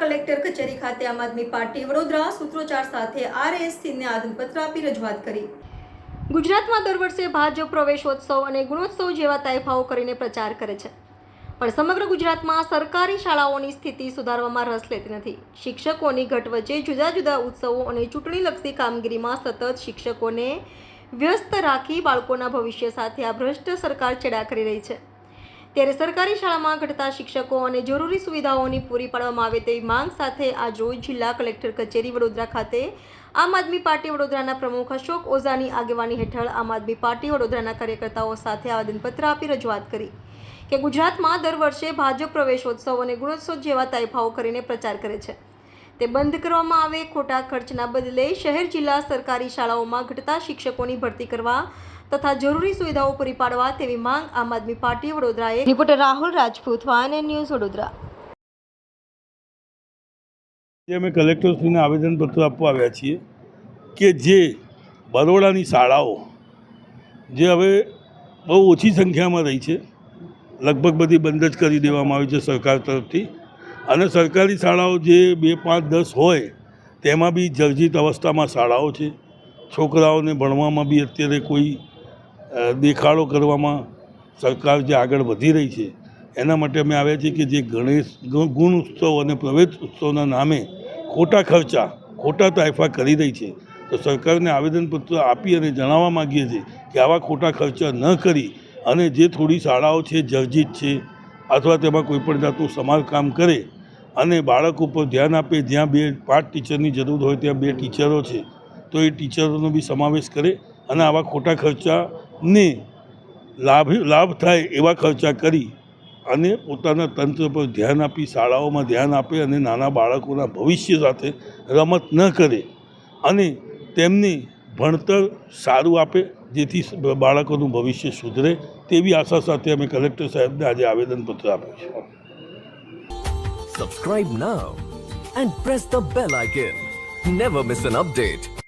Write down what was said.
Collector કચેરી ખાતે આમ આદમી પાર્ટી વડોદરા સૂત્રોચ્ચાર સાથે આરએસસીને આવેદનપત્ર આપી રજૂઆત કરી। ગુજરાતમાં દર વર્ષે ભાજપ પ્રવેશોત્સવ અને ગુણોત્સવ જેવા તાઇફાઓ કરીને પ્રચાર કરે છે, પણ સમગ્ર ગુજરાતમાં સરકારી શાળાઓની સ્થિતિ સુધારવામાં રસ લેતી નથી। શિક્ષકોની ઘટ વચ્ચે જુદા જુદા ઉત્સવો અને ચૂંટણીલક્ષી કામગીરીમાં સતત શિક્ષકોને વ્યસ્ત રાખી બાળકોના ભવિષ્ય સાથે આ ભ્રષ્ટ સરકાર ચેડા કરી રહી છે। ત્યારે સરકારી શાળામાં ઘટતા શિક્ષકો અને જરૂરી સુવિધાઓની પૂરી પાડવામાં આવે તેવી માંગ સાથે આજરોજ જિલ્લા કલેક્ટર કચેરી વડોદરા ખાતે આમ આદમી પાર્ટી વડોદરાના પ્રમુખ અશોક ઓઝાની આગેવાની હેઠળ આમ આદમી પાર્ટી વડોદરાના કાર્યકર્તાઓ સાથે આવેદનપત્ર આપી રજૂઆત કરી કે ગુજરાતમાં દર વર્ષે ભાજપ પ્રવેશોત્સવ અને ગુણોત્સવ જેવા તાઇફાઓ કરીને પ્રચાર કરે છે, તે બંધ કરવામાં આવે। ખોટા ખર્ચના બદલે શહેર જિલ્લા સરકારી શાળાઓમાં ઘટતા શિક્ષકોની ભરતી કરવા તથા જરૂરી સુવિધાઓ પૂરી પાડવા તેવી માંગ આમ આદમી પાર્ટી વડોદરાએ। રિપોર્ટર રાહુલ રાજપૂત, વાન ન્યૂઝ વડોદરા। અમે કલેક્ટરશ્રીને આવેદનપત્ર આપવા આવ્યા છીએ કે જે બરોડાની શાળાઓ જે હવે બહુ ઓછી સંખ્યામાં રહી છે, લગભગ બધી બંધ જ કરી દેવામાં આવી છે સરકાર તરફથી, અને સરકારી શાળાઓ જે 2, 5, 10 હોય તેમાં બી જર્જરિત અવસ્થામાં શાળાઓ છે। છોકરાઓને ભણવામાં બી અત્યારે કોઈ દેખાડો કરવામાં સરકાર જે આગળ વધી રહી છે એના માટે અમે આવ્યા છીએ કે જે ગણેશ ગુણ ઉત્સવ અને પ્રવેશ ઉત્સવના નામે ખોટા ખર્ચા, ખોટા તાઇફા કરી રહી છે, તો સરકારને આવેદનપત્ર આપી અને જણાવવા માગીએ છીએ કે આવા ખોટા ખર્ચા ન કરી અને જે થોડી શાળાઓ છે જર્જરિત છે અથવા તેમાં કોઈપણ જાતનું સમારકામ કરે અને બાળકો પર ધ્યાન આપે, જ્યાં 2-5 ટીચરની જરૂર હોય ત્યાં 2 ટીચરો છે તો એ ટીચરોનો બી સમાવેશ કરે અને આવા ખોટા ખર્ચાને લાભ થાય એવા ખર્ચા કરી અને પોતાના તંત્ર પર ધ્યાન આપી શાળાઓમાં ધ્યાન આપે અને નાના બાળકોના ભવિષ્ય સાથે રમત ન કરે અને તેમને ભણતર સારું આપે, જેથી બાળકોનું ભવિષ્ય સુધરે તેવી આશા સાથે અમે કલેક્ટર સાહેબને આજે આવેદનપત્ર આપ્યું છે। Subscribe now and press the bell icon. Never miss an update.